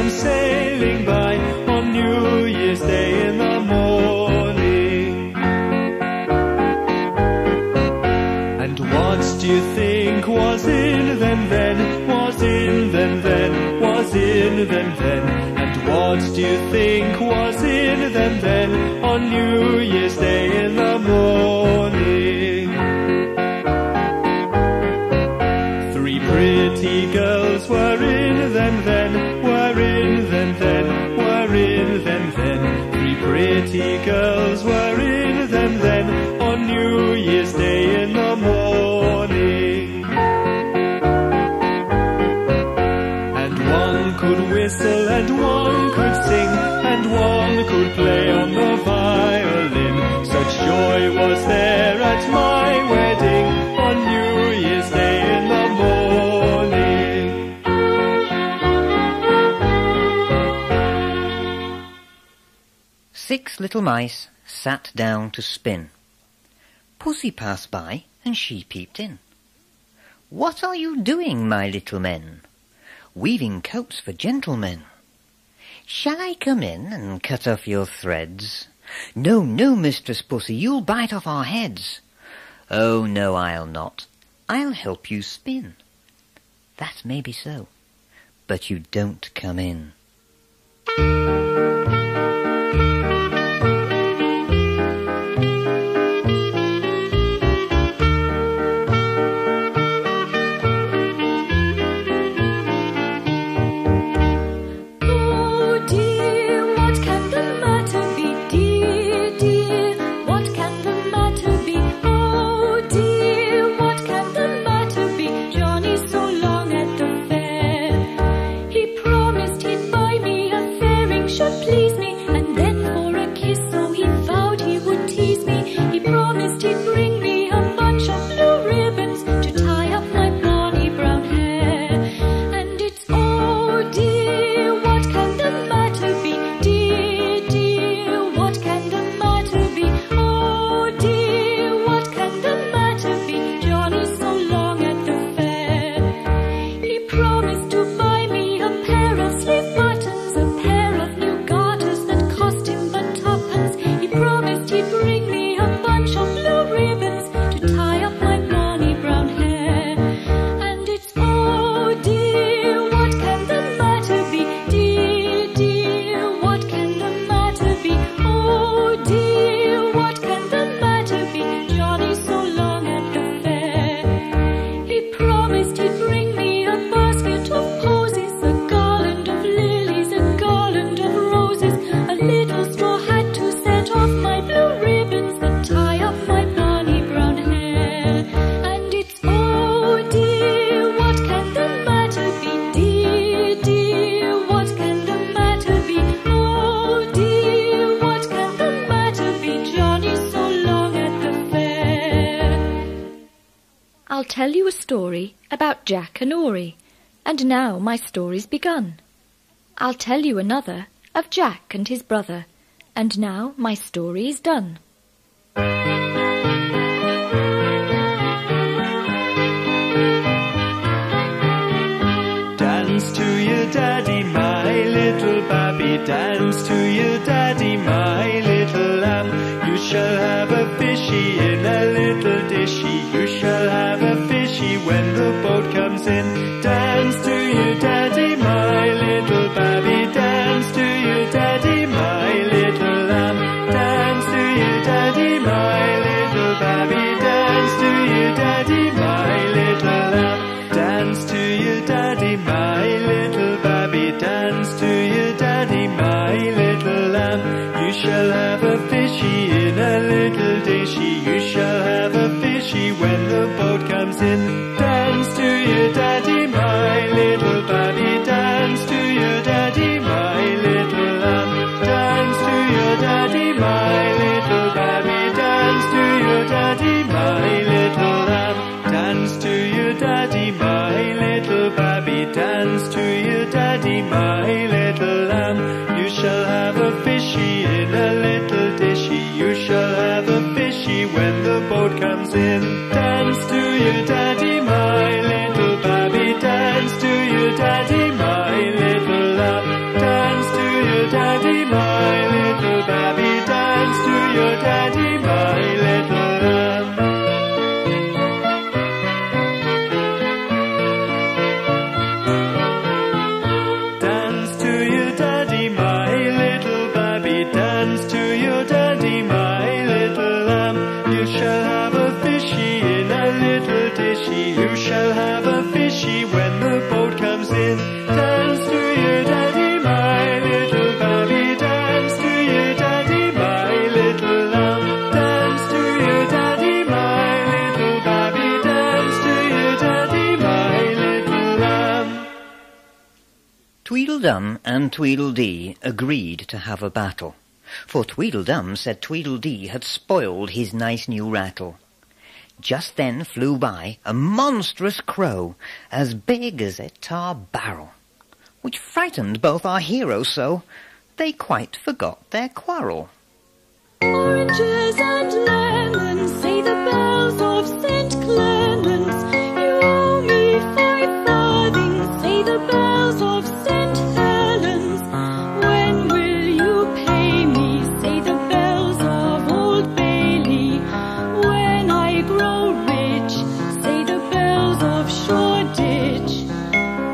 come sailing by on New Year's Day in the morning. And what do you think was in them then, was in them then, was in them then? And what do you think was in them then on New Year's Day in the morning? Three pretty girls were in them then, were in them then, were in them then. Three pretty girls were in them then on New Year's Day in the morning. And one could whistle and one could sing and one could play on the violin. Such joy was there at my wedding on New Year's Day in the morning. 6 little mice sat down to spin. Pussy passed by and she peeped in. "What are you doing, my little men?" "Weaving coats for gentlemen." "Shall I come in and cut off your threads?" "No, no, Mistress Pussy, you'll bite off our heads." "Oh, no, I'll not. I'll help you spin." "That may be so, but you don't come in." I'll tell you a story about Jack-a-Nory, and now my story's begun. I'll tell you another of Jack and his brother, and now my story is done. Dance to your daddy, my little babby. Dance to your daddy, my little lamb. You shall have a fishy in a little dishy. You shall have a fishy when the boat comes in. Dance to your daddy, my little babby. Dance to your daddy, my little lamb. Dance to your daddy, my little babby. Dance to your daddy, my little lamb. Dance to your daddy, my little babby. Dance to your daddy, my little lamb. You shall have a fishy in a little dishy. You shall have a fishy when the boat comes in. Dance to your daddy, my little babby. Dance to your daddy, my little lamb. Dance to your daddy, my little babby. Dance to your daddy, my little lamb. Dance to your daddy, my little babby. Dance to your daddy, my little lamb. You shall have a fishy in a little dishy. You shall have a fishy when the boat comes in. Dance to your daddy, my little babby. Dance to your daddy, my little lamb. Tweedledum and Tweedledee agreed to have a battle, for Tweedledum said Tweedledee had spoiled his nice new rattle. Just then flew by a monstrous crow, as big as a tar barrel, which frightened both our heroes so, they quite forgot their quarrel. Oranges and lemons, say the bells of St. Clements. You owe me 5 farthings, say the bells of St. Helens. When will you pay me, say the bells of Old Bailey. When I grow rich, say the bells of Shoreditch.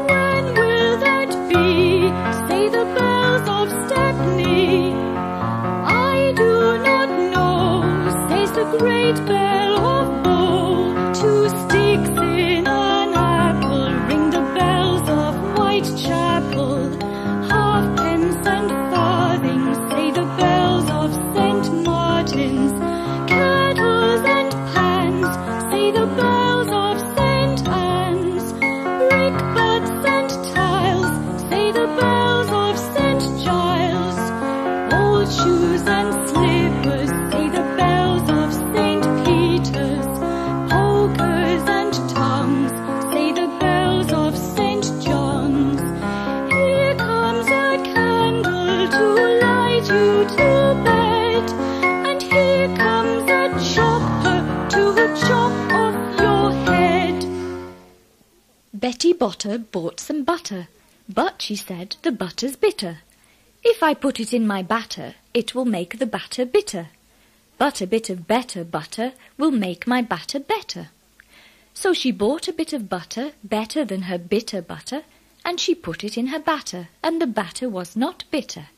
When will that be, say the bells of Stepney. I do not know, says the great bell of Bow. 2 sticks in an apple ring the bells of Whitechapel. Halfpence and farthings, say the bells of St. Martin's. Kettles and pans, say the bells of St. Anne's. Brickbats and tiles, say the bells of St. Giles. Old shoes and slippers, say the bells of St. Peter's. Pokers and tongues, say the bells of St. John's. Here comes a candle to light you to bed, and here comes a chopper to chop off your head. Betty Botter bought some butter, but she said the butter's bitter. If I put it in my batter, it will make the batter bitter. But a bit of better butter will make my batter better. So she bought a bit of butter better than her bitter butter, and she put it in her batter, and the batter was not bitter.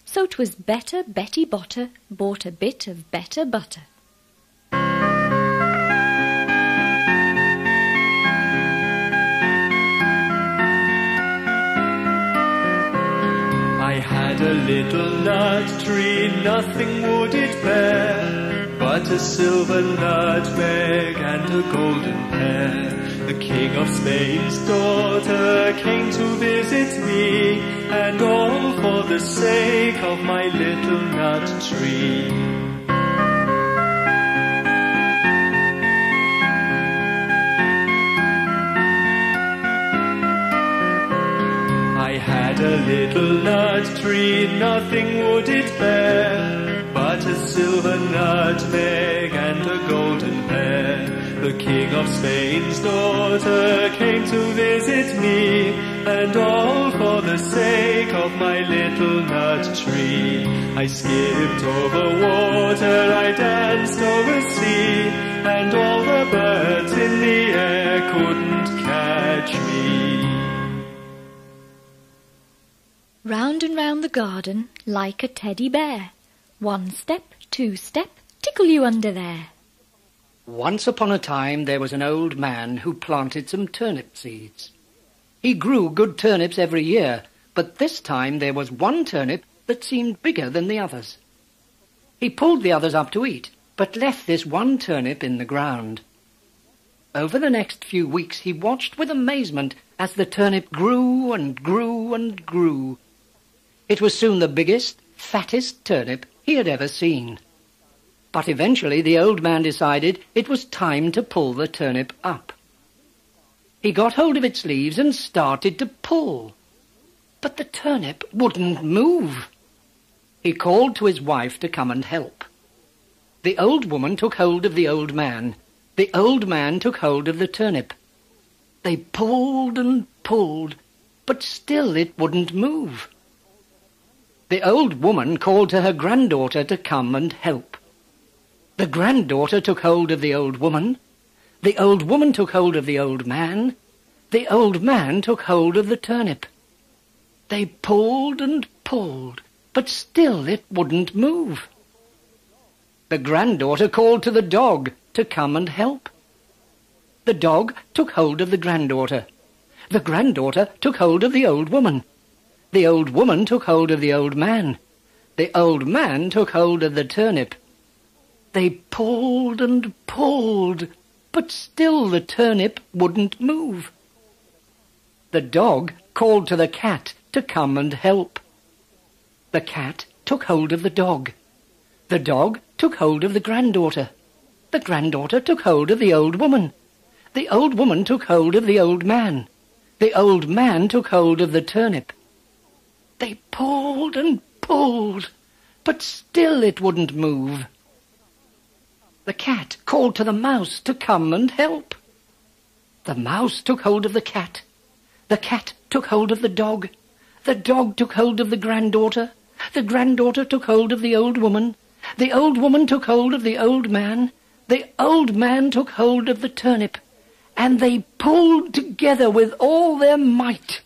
So 'twas better Betty Botter bought a bit of better butter. I had a little nut tree, nothing would it bear, but a silver nutmeg and a golden pear. The King of Spain's daughter came to visit me, and all for the sake of my little nut tree. I had a little nut tree, nothing would it bear, but a silver nutmeg and a golden pear. The King of Spain's daughter came to visit me, and all for the sake of my little nut tree. I skipped over water, I danced over sea, and all the birds in the air couldn't catch me. Round and round the garden, like a teddy bear. 1 step, 2 step, tickle you under there. Once upon a time there was an old man who planted some turnip seeds. He grew good turnips every year, but this time there was one turnip that seemed bigger than the others. He pulled the others up to eat, but left this one turnip in the ground. Over the next few weeks he watched with amazement as the turnip grew and grew and grew. It was soon the biggest, fattest turnip he had ever seen. But eventually the old man decided it was time to pull the turnip up. He got hold of its leaves and started to pull. But the turnip wouldn't move. He called to his wife to come and help. The old woman took hold of the old man. The old man took hold of the turnip. They pulled and pulled, but still it wouldn't move. The old woman called to her granddaughter to come and help. The granddaughter took hold of the old woman. The old woman took hold of the old man. The old man took hold of the turnip. They pulled and pulled, but still it wouldn't move. The granddaughter called to the dog to come and help. The dog took hold of the granddaughter. The granddaughter took hold of the old woman. The old woman took hold of the old man. The old man took hold of the turnip. They pulled and pulled, but still the turnip wouldn't move. The dog called to the cat to come and help. The cat took hold of the dog. The dog took hold of the granddaughter. The granddaughter took hold of the old woman. The old woman took hold of the old man. The old man took hold of the turnip. They pulled and pulled, but still it wouldn't move. The cat called to the mouse to come and help. The mouse took hold of the cat. The cat took hold of the dog. The dog took hold of the granddaughter. The granddaughter took hold of the old woman. The old woman took hold of the old man. The old man took hold of the turnip. And they pulled together with all their might.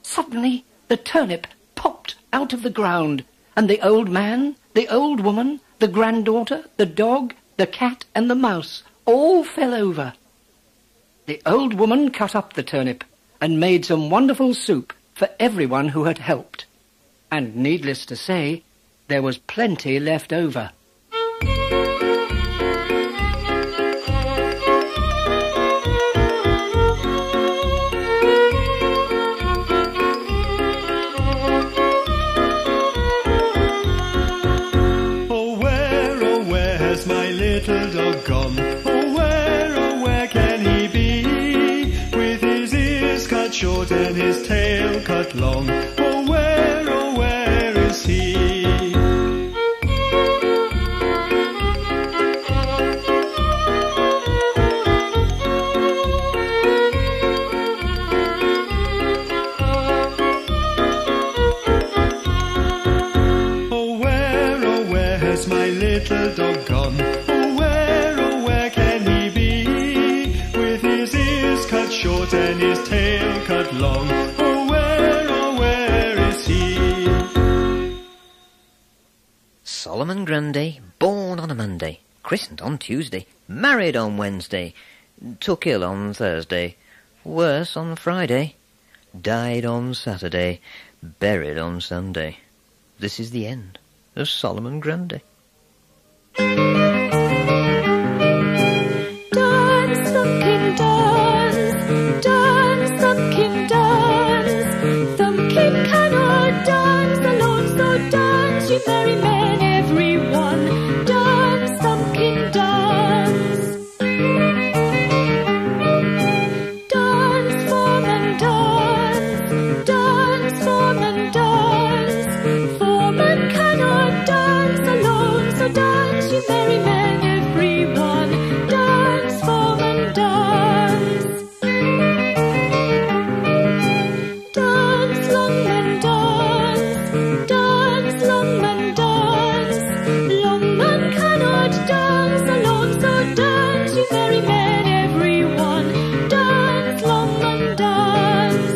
Suddenly the turnip popped out of the ground, and the old man, the old woman, the granddaughter, the dog, the cat, and the mouse all fell over. The old woman cut up the turnip and made some wonderful soup for everyone who had helped. And needless to say, there was plenty left over. Little dog gone. Oh, where can he be? With his ears cut short and his tail cut long. Oh, where is he? Oh, where has my little dog gone? Short and his tail cut long. Oh, where is he? Solomon Grundy, born on a Monday, christened on Tuesday, married on Wednesday, took ill on Thursday, worse on Friday, died on Saturday, buried on Sunday. This is the end of Solomon Grundy. Dance, Thumbkin, dance. Thumbkin cannot dance alone, so dance, you merry men, everyone. Dance, Thumbkin, dance. Dance, foreman, dance. Dance, foreman, dance. Foreman cannot dance alone, so dance, you merry men, everyone. Dance, foreman, dance. Merry men, everyone, dance, Longman, dance.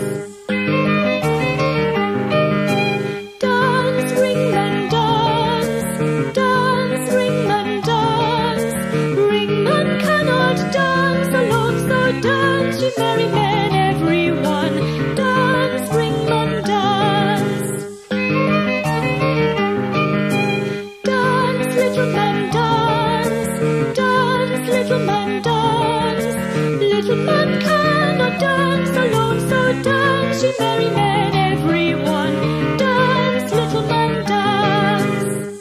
Dance, Ringman, dance. Dance, Ringman, dance. Ringman cannot dance alone, so dance, you merry men, everyone, dance, Ringman, dance. Dance, little man, dance. Dance, little man, dance. Little man cannot dance alone, so dance, you merry men, everyone. Dance, little man, dance.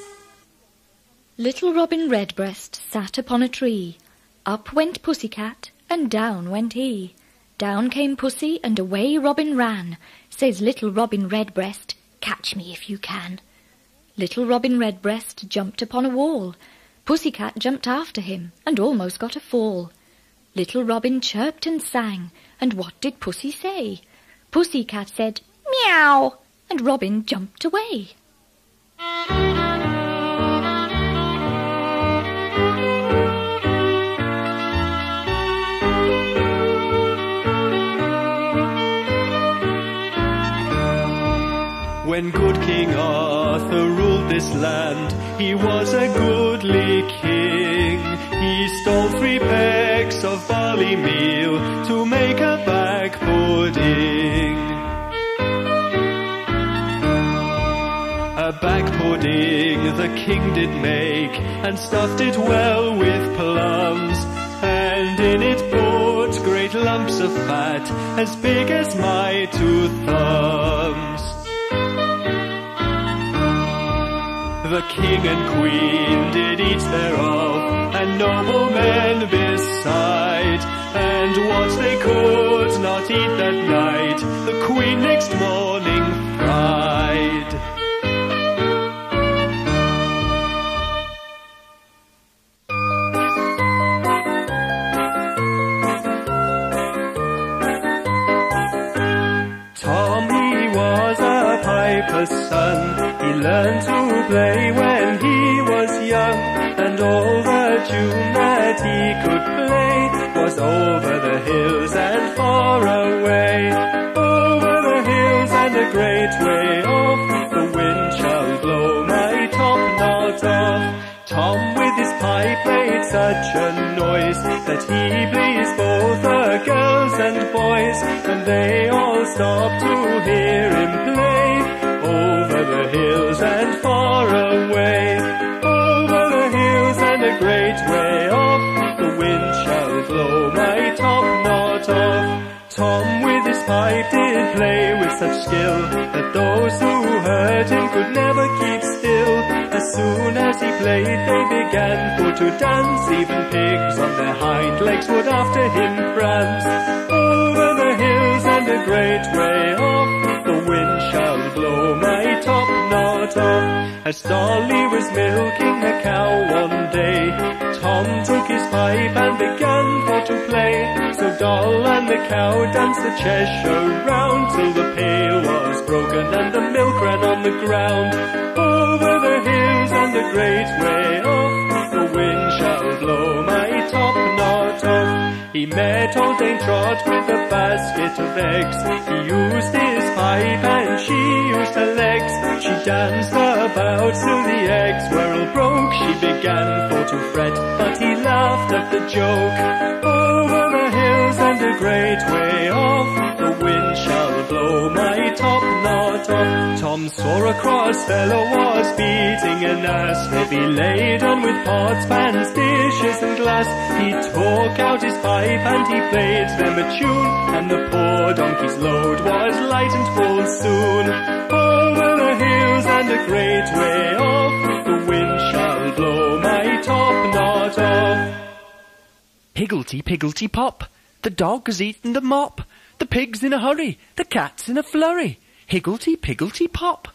Little Robin Redbreast sat upon a tree. Up went Pussycat, and down went he. Down came Pussy, and away Robin ran. Says little Robin Redbreast, catch me if you can. Little Robin Redbreast jumped upon a wall. Pussycat jumped after him, and almost got a fall. Little Robin chirped and sang, and what did Pussy say? Pussycat said, meow, and Robin jumped away. When good King Arthur ruled this land, he was a goodly king. He stole 3 pecks of barley meal to make a bag pudding. A bag pudding the king did make, and stuffed it well with plums, and in it put great lumps of fat as big as my 2 thumbs. The king and queen did eat thereof, and noblemen beside, and what they could not eat that night, the queen next morning fried. Tom, he was a piper's son. He learned to play when he was young, and all the tune that he could play was over the hills and far away. Over the hills and a great way off, the wind shall blow my top knot off. Tom with his pipe made such a noise that he pleased both the girls and boys, and they all stopped to hear him play. Over the hills and far away, over the hills and a great way off, the wind shall blow my top knot off. Tom with his pipe did play with such skill that those who heard him could never keep still. As soon as he played they began for to dance, even pigs on their hind legs would after him prance. Over the hills and a great way off, the wind shall blow my top knot off. As Dolly was milking a cow one day, Tom took his pipe and began for to play. So Doll and the cow danced the Cheshire round till the pail was broken and the milk ran on the ground. Over the hills and a great way off, the wind shall blow my top knot off. He met old Dame Trot with a basket of eggs. He used his pipe and she used her legs. She danced about till the eggs were all broke. She began for to fret, but he laughed at the joke. Over the hills and a great way off, the wind shall blow my top knot off. Tom saw a cross fellow was beating an ass, heavy laden with pots, pans, dishes and glass. He took out his pipe and he played them a tune, and the poor donkey's load was light and full soon. Over the hills and a great way off, the wind shall blow my top knot off. Higglety Pigglety Pop, the dog has eaten the mop, the pig's in a hurry, the cat's in a flurry. Higglety Pigglety Pop.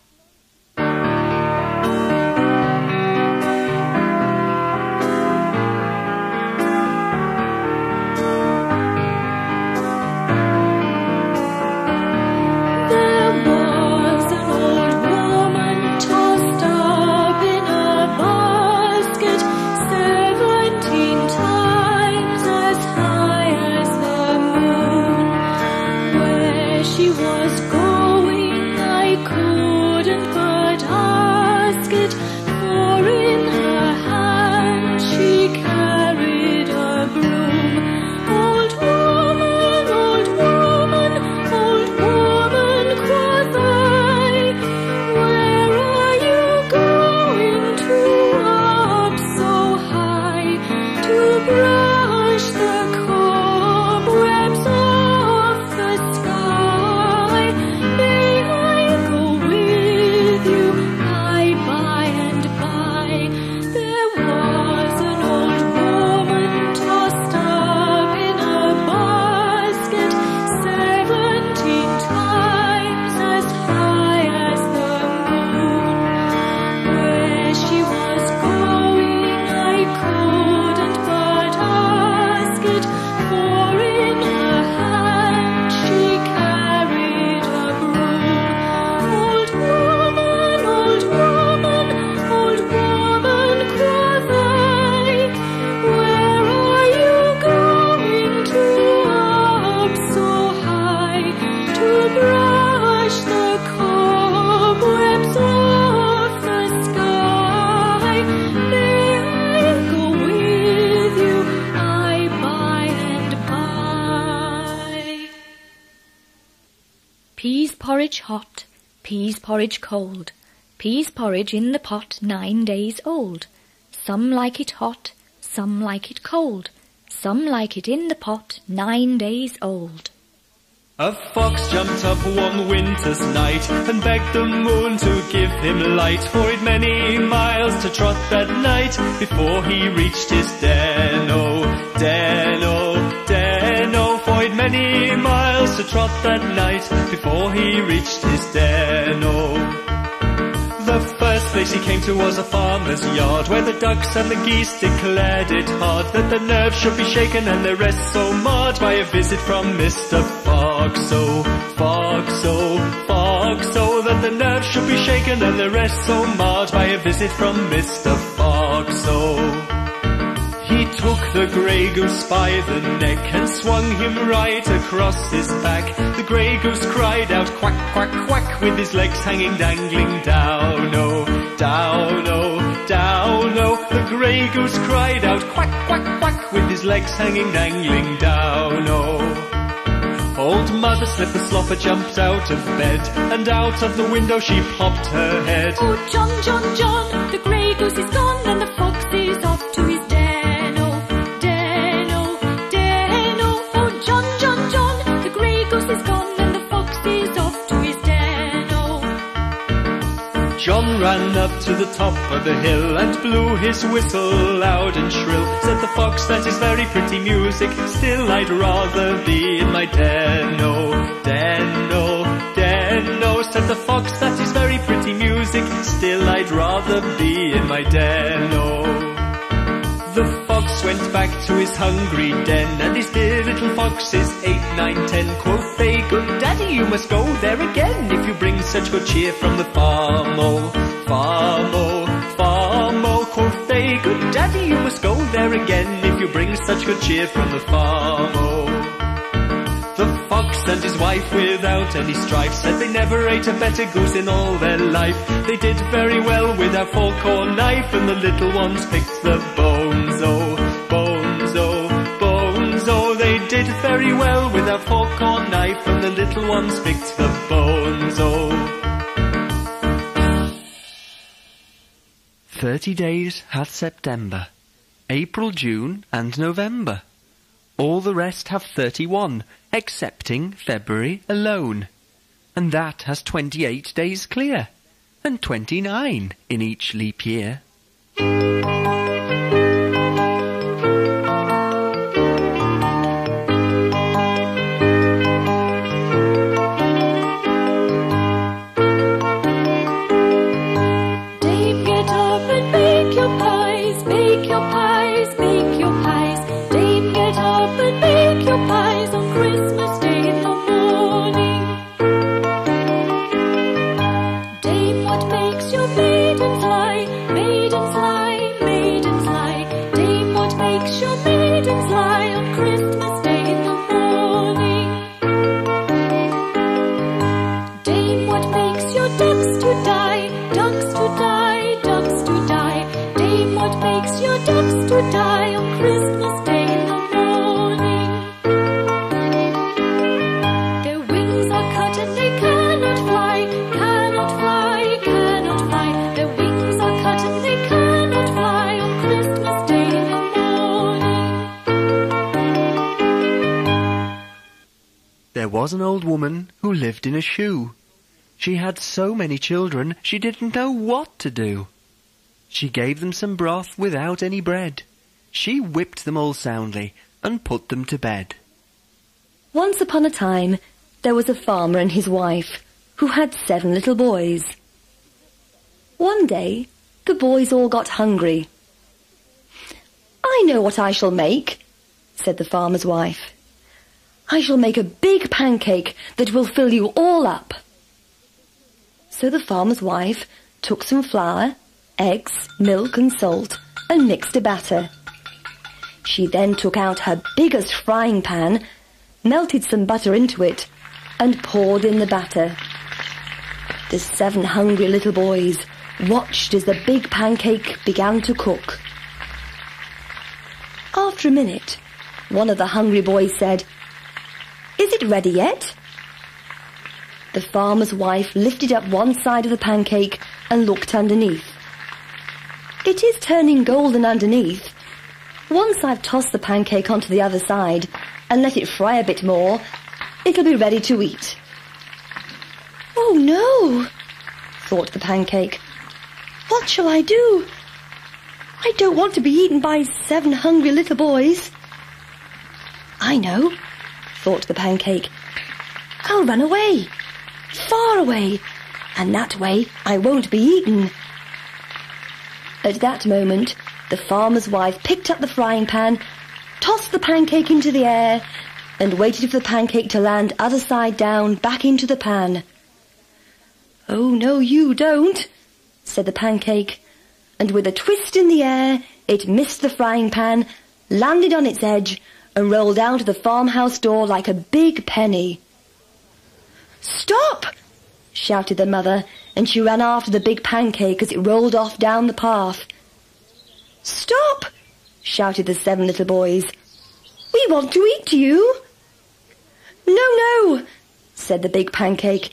She was going, I couldn't but ask it, for in her hand she carried a broom. Old woman, old woman, old woman, quoth I, where are you going to up so high, to brush the cobwebs off the sky? May I go with you, by and by? There was an old woman tossed up in a basket, 17 times as high as the moon. Where she was going I couldn't but ask it, for in her hand she carried a broom. Old woman, old woman, old woman, quoth I, where are you going to up so high, to brush the cobwebs off the sky? May I go with you, I by and by? Pease porridge hot, pease porridge cold, pease porridge in the pot 9 days old. Some like it hot, some like it cold, Some like it in the pot 9 days old. A fox jumped up one winter's night and begged the moon to give him light, for he'd many miles to trot that night before he reached his den. Oh, den, oh, den, oh, for he'd many miles to trot that night before he reached his den. Oh. The first place he came to was a farmer's yard, where the ducks and the geese declared it hard that the nerves should be shaken and the rest so marred by a visit from Mr. Fox. Oh, Fox, oh, Fox, oh, that the nerves should be shaken and the rest so marred by a visit from Mr. Fox. Oh. He took the grey goose by the neck and swung him right across his back. The grey goose cried out quack, quack, quack, with his legs hanging dangling down, oh, down, oh, down, oh. The grey goose cried out quack, quack, quack, with his legs hanging dangling down, oh. Old Mother Slipper Slopper jumped out of bed, and out of the window she popped her head. Oh, John, John, John, the grey goose is gone and the fox is off to his den. Is gone and the fox is off to his den, oh. John ran up to the top of the hill and blew his whistle loud and shrill. Said the fox, that is very pretty music, still I'd rather be in my den, oh, den, oh, den, oh. Said the fox, that is very pretty music, still I'd rather be in my den, oh. The fox went back to his hungry den, and his dear little foxes, 8, 9, 10, quoth they, good daddy, you must go there again, if you bring such good cheer from the farm, oh, farm, oh, farm, oh, quoth they, good daddy, you must go there again, if you bring such good cheer from the farm, oh. The fox and his wife, without any strife, said they never ate a better goose in all their life. They did very well without fork or knife, and the little ones picked the bones, oh, bones, oh, bones, oh. They did very well without fork or knife, and the little ones picked the bones, oh. 30 days hath September, April, June, and November. All the rest have 31, excepting February alone. And that has 28 days clear, and 29 in each leap year. Dame, get up and bake your pies, bake your pies, bake your pies. Dame, get up and bake your pies on Christmas Day in the morning. Dame, what makes your maidens lie, maidens lie, maidens lie? Dame, what makes your maidens lie on Christmas Day in the morning? Dame, what makes your ducks to die, ducks to die, ducks to die? Dame, what makes your ducks to die on Christmas Day in the morning? Their wings are cut and they cannot fly, cannot fly, cannot fly. Their wings are cut and they cannot fly on Christmas Day in the morning. There was an old woman who lived in a shoe. She had so many children she didn't know what to do. She gave them some broth without any bread. She whipped them all soundly and put them to bed. Once upon a time, there was a farmer and his wife who had 7 little boys. One day, the boys all got hungry. "I know what I shall make," said the farmer's wife. "I shall make a big pancake that will fill you all up." So the farmer's wife took some flour, eggs, milk and salt and mixed a batter. She then took out her biggest frying pan, melted some butter into it and poured in the batter. The 7 hungry little boys watched as the big pancake began to cook. After a minute, one of the hungry boys said, "Is it ready yet?" The farmer's wife lifted up one side of the pancake and looked underneath. "It is turning golden underneath, Once I've tossed the pancake onto the other side and let it fry a bit more, it'll be ready to eat. Oh no, thought the pancake. What shall I do? I don't want to be eaten by 7 hungry little boys. I know, thought the pancake. I'll run away, far away, and that way I won't be eaten. At that moment, the farmer's wife picked up the frying pan, tossed the pancake into the air, and waited for the pancake to land other side down back into the pan. Oh, no, you don't, said the pancake, and with a twist in the air, it missed the frying pan, landed on its edge, and rolled out of the farmhouse door like a big penny. Stop! Shouted the mother, and she ran after the big pancake as it rolled off down the path. Stop! Shouted the 7 little boys. We want to eat you. No, said the big pancake.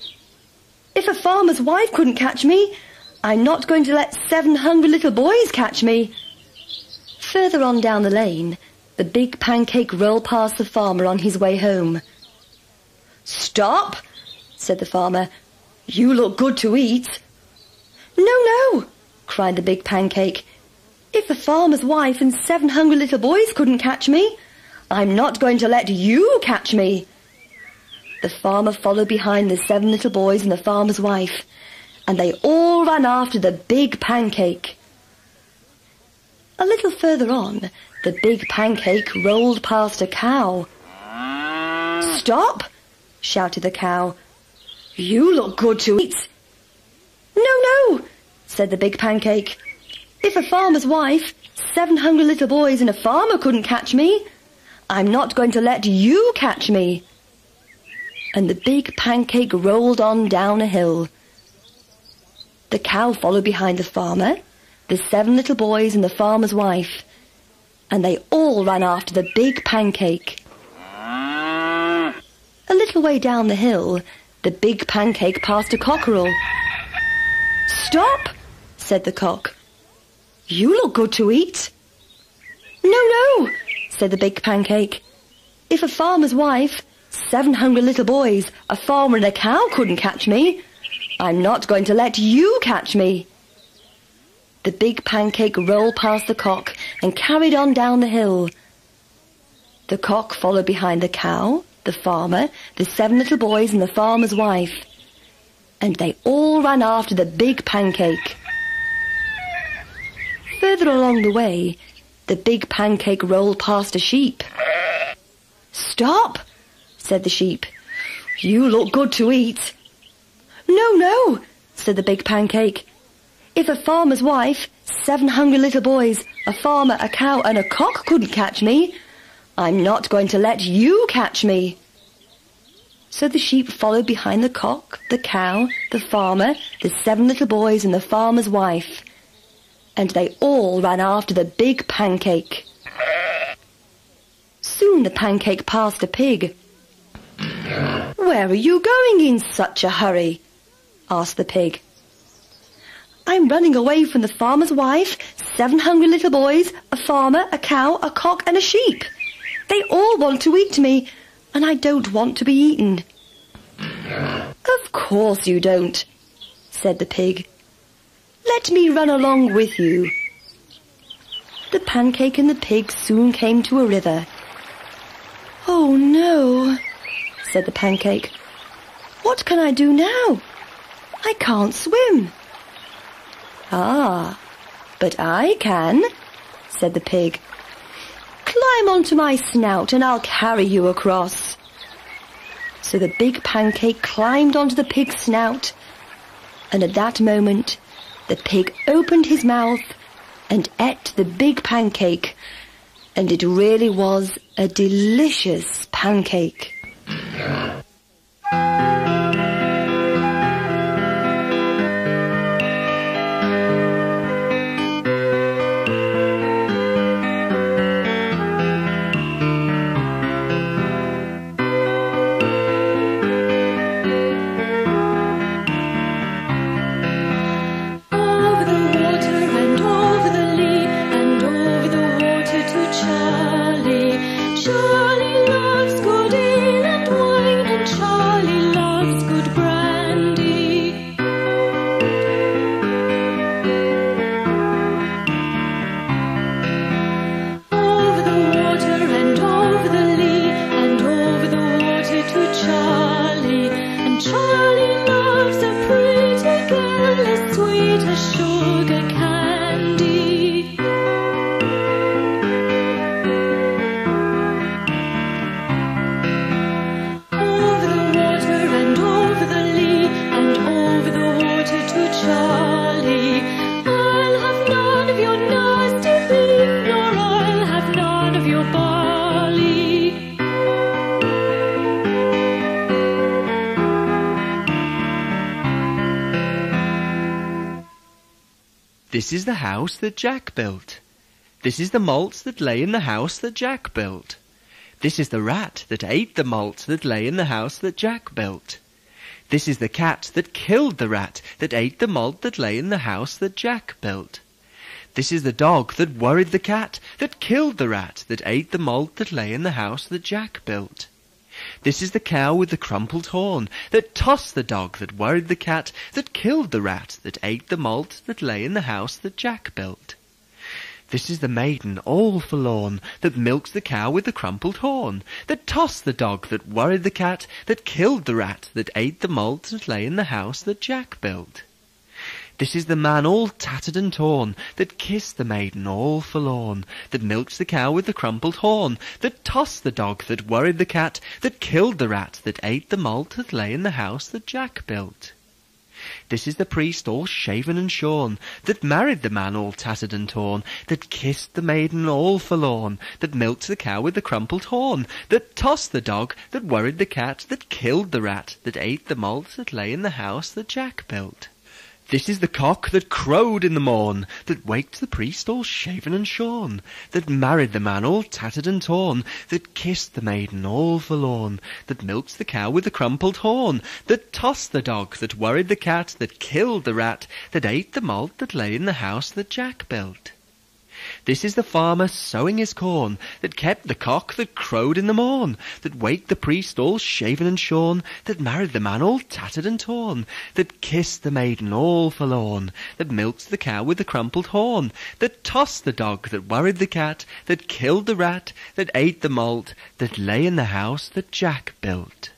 If a farmer's wife couldn't catch me, I'm not going to let 7 hungry little boys catch me. Further on down the lane, the big pancake rolled past the farmer on his way home. Stop, said the farmer. You look good to eat. No, cried the big pancake. If the farmer's wife and 7 hungry little boys couldn't catch me, I'm not going to let you catch me. The farmer followed behind the 7 little boys and the farmer's wife, and they all ran after the big pancake. A little further on, the big pancake rolled past a cow. Stop, shouted the cow. You look good to eat. No, said the big pancake. If a farmer's wife, 7 hungry little boys and a farmer couldn't catch me, I'm not going to let you catch me. And the big pancake rolled on down a hill. The cow followed behind the farmer, the 7 little boys and the farmer's wife, and they all ran after the big pancake. A little way down the hill, the big pancake passed a cockerel. Stop, said the cock. You look good to eat. No, said the big pancake. If a farmer's wife, 7 hungry little boys, a farmer and a cow couldn't catch me, I'm not going to let you catch me. The big pancake rolled past the cock and carried on down the hill. The cock followed behind the cow, the farmer, the 7 little boys and the farmer's wife, and they all ran after the big pancake. Further along the way, the big pancake rolled past a sheep. Stop, said the sheep. You look good to eat. No, said the big pancake. If a farmer's wife, 7 hungry little boys, a farmer, a cow and a cock couldn't catch me, I'm not going to let you catch me. So the sheep followed behind the cock, the cow, the farmer, the 7 little boys and the farmer's wife, and they all ran after the big pancake. Soon the pancake passed a pig. Where are you going in such a hurry? Asked the pig. I'm running away from the farmer's wife, 7 hungry little boys, a farmer, a cow, a cock and a sheep. They all want to eat me, and I don't want to be eaten. Of course you don't, said the pig. Let me run along with you. The pancake and the pig soon came to a river. Oh no, said the pancake. What can I do now? I can't swim. Ah, but I can, said the pig. Climb onto my snout and I'll carry you across. So the big pancake climbed onto the pig's snout, and at that moment the pig opened his mouth and ate the big pancake, and it really was a delicious pancake. Over the water and over the lea and over the water to This is the house that Jack built. This is the malt that lay in the house that Jack built. This is the rat that ate the malt that lay in the house that Jack built. This is the cat that killed the rat that ate the malt that lay in the house that Jack built. This is the dog that worried the cat that killed the rat that ate the malt that lay in the house that Jack built. This is the cow with the crumpled horn that tossed the dog that worried the cat that killed the rat that ate the malt that lay in the house that Jack built. This is the maiden all forlorn that milks the cow with the crumpled horn that tossed the dog that worried the cat that killed the rat that ate the malt that lay in the house that Jack built. This is the man all tattered and torn that kissed the maiden all forlorn that milked the cow with the crumpled horn that tossed the dog that worried the cat that killed the rat that ate the malt that lay in the house that Jack built. This is the priest all shaven and shorn that married the man all tattered and torn that kissed the maiden all forlorn that milked the cow with the crumpled horn that tossed the dog that worried the cat that killed the rat that ate the malt that lay in the house that Jack built. This is the cock that crowed in the morn that waked the priest all shaven and shorn that married the man all tattered and torn that kissed the maiden all forlorn that milked the cow with the crumpled horn that tossed the dog that worried the cat that killed the rat that ate the malt that lay in the house that Jack built. This is the farmer sowing his corn that kept the cock that crowed in the morn that waked the priest all shaven and shorn that married the man all tattered and torn that kissed the maiden all forlorn that milked the cow with the crumpled horn that tossed the dog that worried the cat that killed the rat that ate the malt that lay in the house that Jack built.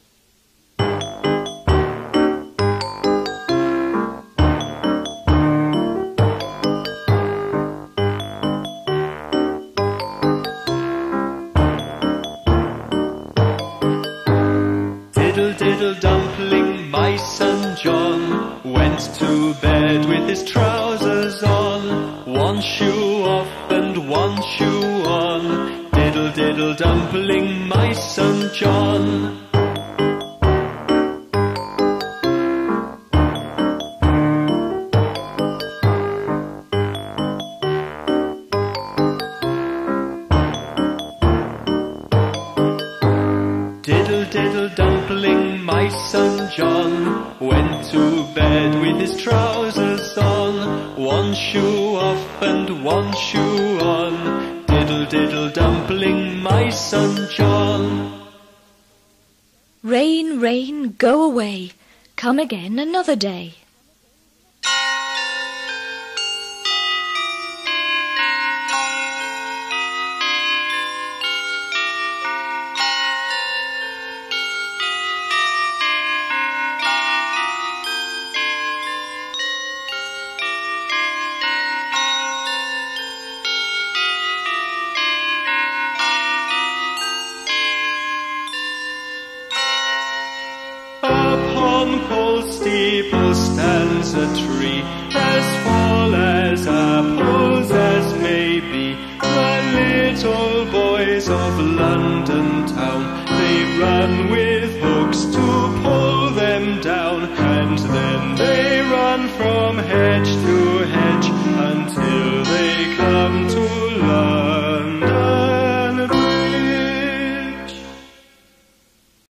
Diddle Dumpling, my son John, went to bed with his trousers on, one shoe off and one shoe on. Diddle Diddle Dumpling, my son John. Diddle Diddle Dumpling, my son John, went to bed with his trousers on, one shoe off and one shoe on. Diddle Diddle Dumpling, my son John. Rain, rain, go away, come again another day. Upon Paul's steeple stands a tree, as tall as apples as may be. The little boys of London town, they run with hooks to pull them down, and then they run from hedge to